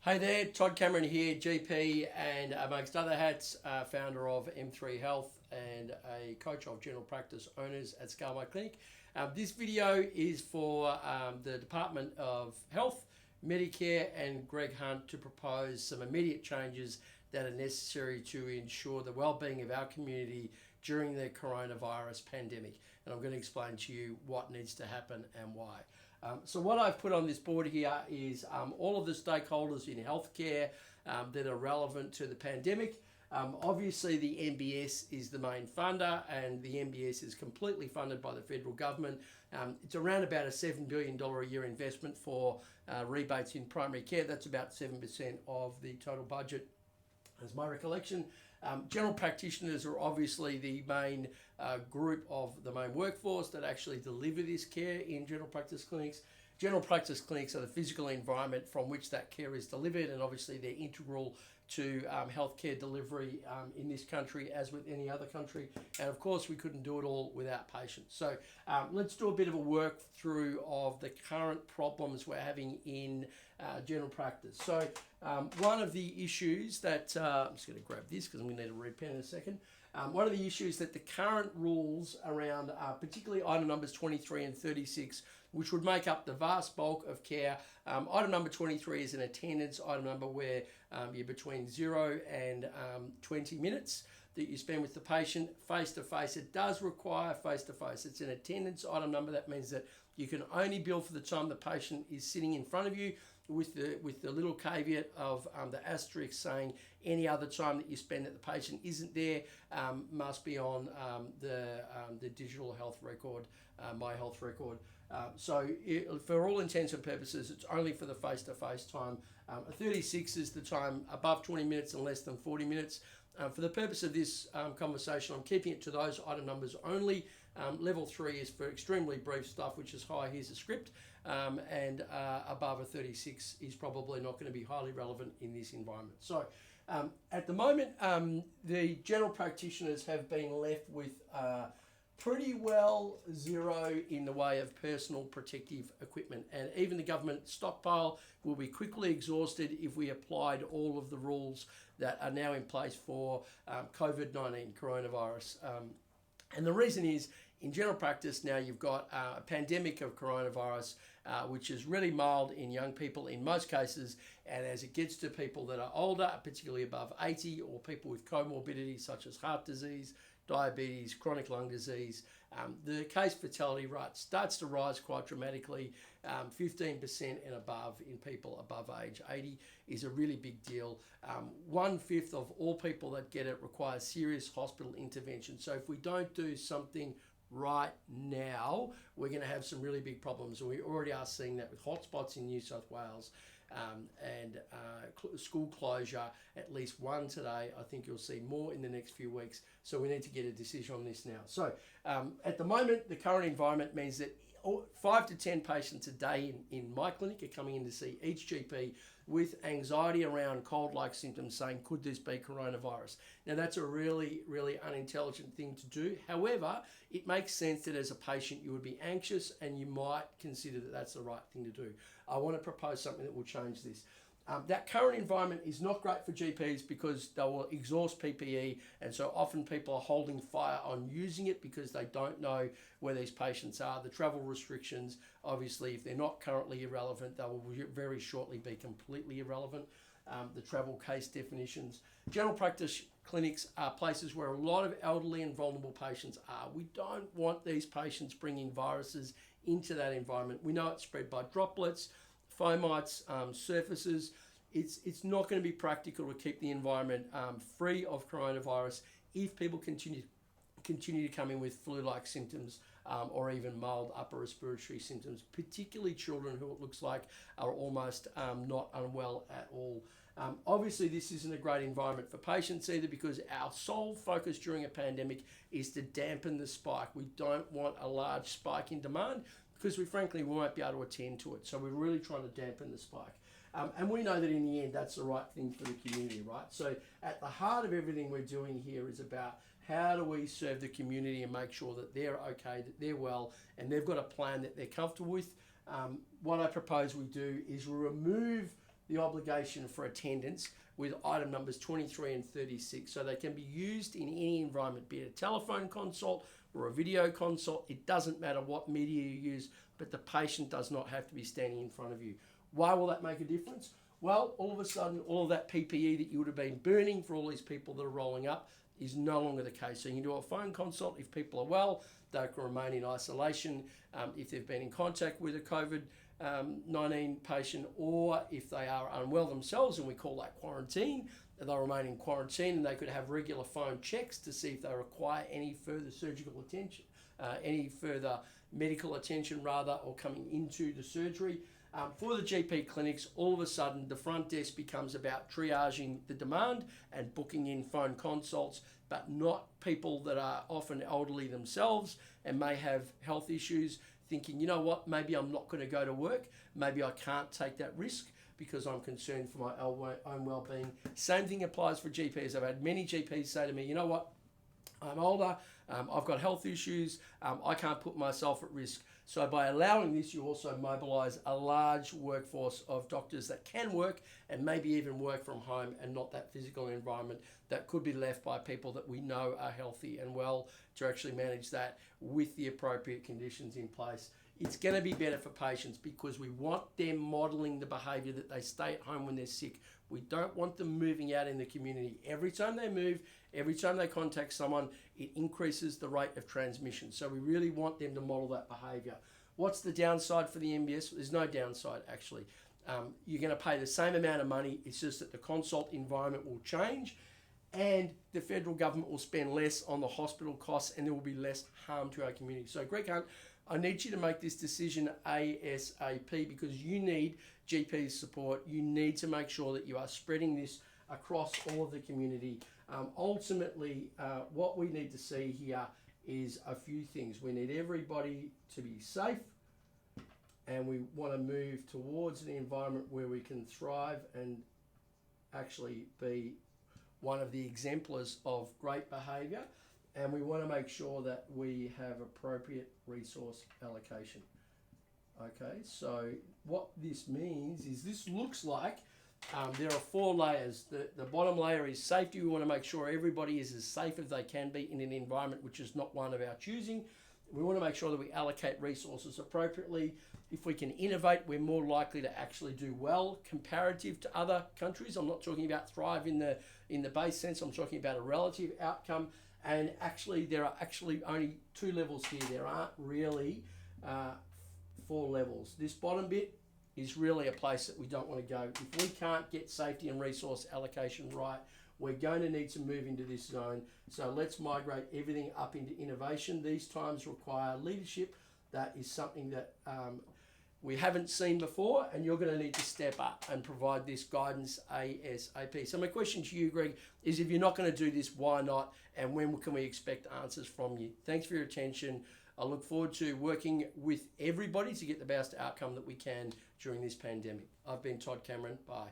Hey there, Todd Cameron here, GP, and amongst other hats, founder of M3 Health and a coach of general practice owners at Scale My Clinic. This video is for the Department of Health, Medicare, and Greg Hunt to propose some immediate changes that are necessary to ensure the well-being of our community during the coronavirus pandemic. And I'm going to explain to you what needs to happen and why. So what I've put on this board here is all of the stakeholders in healthcare that are relevant to the pandemic. Obviously the MBS is the main funder, and the MBS is completely funded by the federal government. It's around about a $7 billion a year investment for rebates in primary care. That's about 7% of the total budget, as my recollection. General practitioners are obviously the main group of the main workforce that actually deliver this care in general practice clinics. General practice clinics are the physical environment from which that care is delivered, and obviously they're integral to healthcare delivery in this country as with any other country. And of course we couldn't do it all without patients. So let's do a bit of a work through of the current problems we're having in general practice. So one of the issues that, I'm just going to grab this because I'm going to need a red pen in a second. One of the issues that the current rules around particularly item numbers 23 and 36, which would make up the vast bulk of care. Item number 23 is an attendance item number where you're between 0 and 20 minutes that you spend with the patient face-to-face. It does require face-to-face. It's an attendance item number. That means that you can only bill for the time the patient is sitting in front of you, with the little caveat of the asterisk saying any other time that you spend that the patient isn't there must be on the digital health record, My Health Record. For all intents and purposes, it's only for the face-to-face time. 36 is the time above 20 minutes and less than 40 minutes. For the purpose of this conversation, I'm keeping it to those item numbers only. Level 3 is for extremely brief stuff, which is hi, here's a script, and above a 36 is probably not going to be highly relevant in this environment. So at the moment, the general practitioners have been left with pretty well zero in the way of personal protective equipment, and even the government stockpile will be quickly exhausted if we applied all of the rules that are now in place for COVID-19 coronavirus. And the reason is, in general practice now you've got a pandemic of coronavirus, which is really mild in young people in most cases, and as it gets to people that are older, particularly above 80, or people with comorbidities such as heart disease, diabetes, chronic lung disease, the case fatality rate starts to rise quite dramatically. 15% and above in people above age 80 is a really big deal. 1/5 of all people that get it require serious hospital intervention. So if we don't do something right now, we're going to have some really big problems, and we already are seeing that with hotspots in New South Wales and school closure, at least one today. I think you'll see more in the next few weeks, so we need to get a decision on this now. So at the moment, the current environment means that 5 to 10 patients a day in my clinic are coming in to see each GP with anxiety around cold-like symptoms, saying, could this be coronavirus? Now that's a really, really unintelligent thing to do. However, it makes sense that as a patient you would be anxious and you might consider that that's the right thing to do. I want to propose something that will change this. That current environment is not great for GPs because they will exhaust PPE, and so often people are holding fire on using it because they don't know where these patients are. The travel restrictions, obviously, if they're not currently irrelevant, they will very shortly be completely irrelevant. The travel case definitions. General practice clinics are places where a lot of elderly and vulnerable patients are. We don't want these patients bringing viruses into that environment. We know it's spread by droplets, fomites, surfaces. It's not going to be practical to keep the environment free of coronavirus if people continue to come in with flu-like symptoms or even mild upper respiratory symptoms, particularly children who it looks like are almost not unwell at all. Obviously, this isn't a great environment for patients either, because our sole focus during a pandemic is to dampen the spike. We don't want a large spike in demand because we won't be able to attend to it. So we're really trying to dampen the spike. And we know that in the end, that's the right thing for the community, right? So at the heart of everything we're doing here is about how do we serve the community and make sure that they're okay, that they're well, and they've got a plan that they're comfortable with. What I propose we do is we remove the obligation for attendance with item numbers 23 and 36. So they can be used in any environment, be it a telephone consult or a video consult. It doesn't matter what media you use, but the patient does not have to be standing in front of you. Why will that make a difference? Well, all of a sudden, all of that PPE that you would have been burning for all these people that are rolling up is no longer the case. So you can do a phone consult if people are well, they can remain in isolation if they've been in contact with a COVID-19 patient, or if they are unwell themselves, and we call that quarantine, they'll remain in quarantine, and they could have regular phone checks to see if they require any further surgical attention, any further medical attention rather, or coming into the surgery. For the GP clinics, all of a sudden the front desk becomes about triaging the demand and booking in phone consults, but not people that are often elderly themselves and may have health issues, thinking, you know what, maybe I'm not going to go to work, maybe I can't take that risk because I'm concerned for my own well-being. Same thing applies for GPs. I've had many GPs say to me, you know what, I'm older, I've got health issues, I can't put myself at risk. So by allowing this, you also mobilise a large workforce of doctors that can work and maybe even work from home and not that physical environment that could be left by people that we know are healthy and well, to actually manage that with the appropriate conditions in place. It's going to be better for patients because we want them modelling the behaviour that they stay at home when they're sick. We don't want them moving out in the community. Every time they move, every time they contact someone, it increases the rate of transmission. So we really want them to model that behaviour. What's the downside for the MBS? There's no downside, actually. You're going to pay the same amount of money. It's just that the consult environment will change, and the federal government will spend less on the hospital costs, and there will be less harm to our community. So Greg Hunt, I need you to make this decision ASAP, because you need GP support. You need to make sure that you are spreading this across all of the community. Ultimately, what we need to see here is a few things. We need everybody to be safe, and we want to move towards an environment where we can thrive and actually be one of the exemplars of great behaviour. And we want to make sure that we have appropriate resource allocation. Okay, so what this means is this looks like there are 4 layers. The bottom layer is safety. We want to make sure everybody is as safe as they can be in an environment which is not one of our choosing. We want to make sure that we allocate resources appropriately. If we can innovate, we're more likely to actually do well comparative to other countries. I'm not talking about thrive in the base sense. I'm talking about a relative outcome. And actually, there are actually only 2 levels here. There aren't really 4 levels. This bottom bit is really a place that we don't want to go. If we can't get safety and resource allocation right, we're going to need to move into this zone. So let's migrate everything up into innovation. These times require leadership. That is something that we haven't seen before, and you're going to need to step up and provide this guidance ASAP. So my question to you, Greg, is if you're not going to do this, why not? And when can we expect answers from you? Thanks for your attention. I look forward to working with everybody to get the best outcome that we can during this pandemic. I've been Todd Cameron. Bye.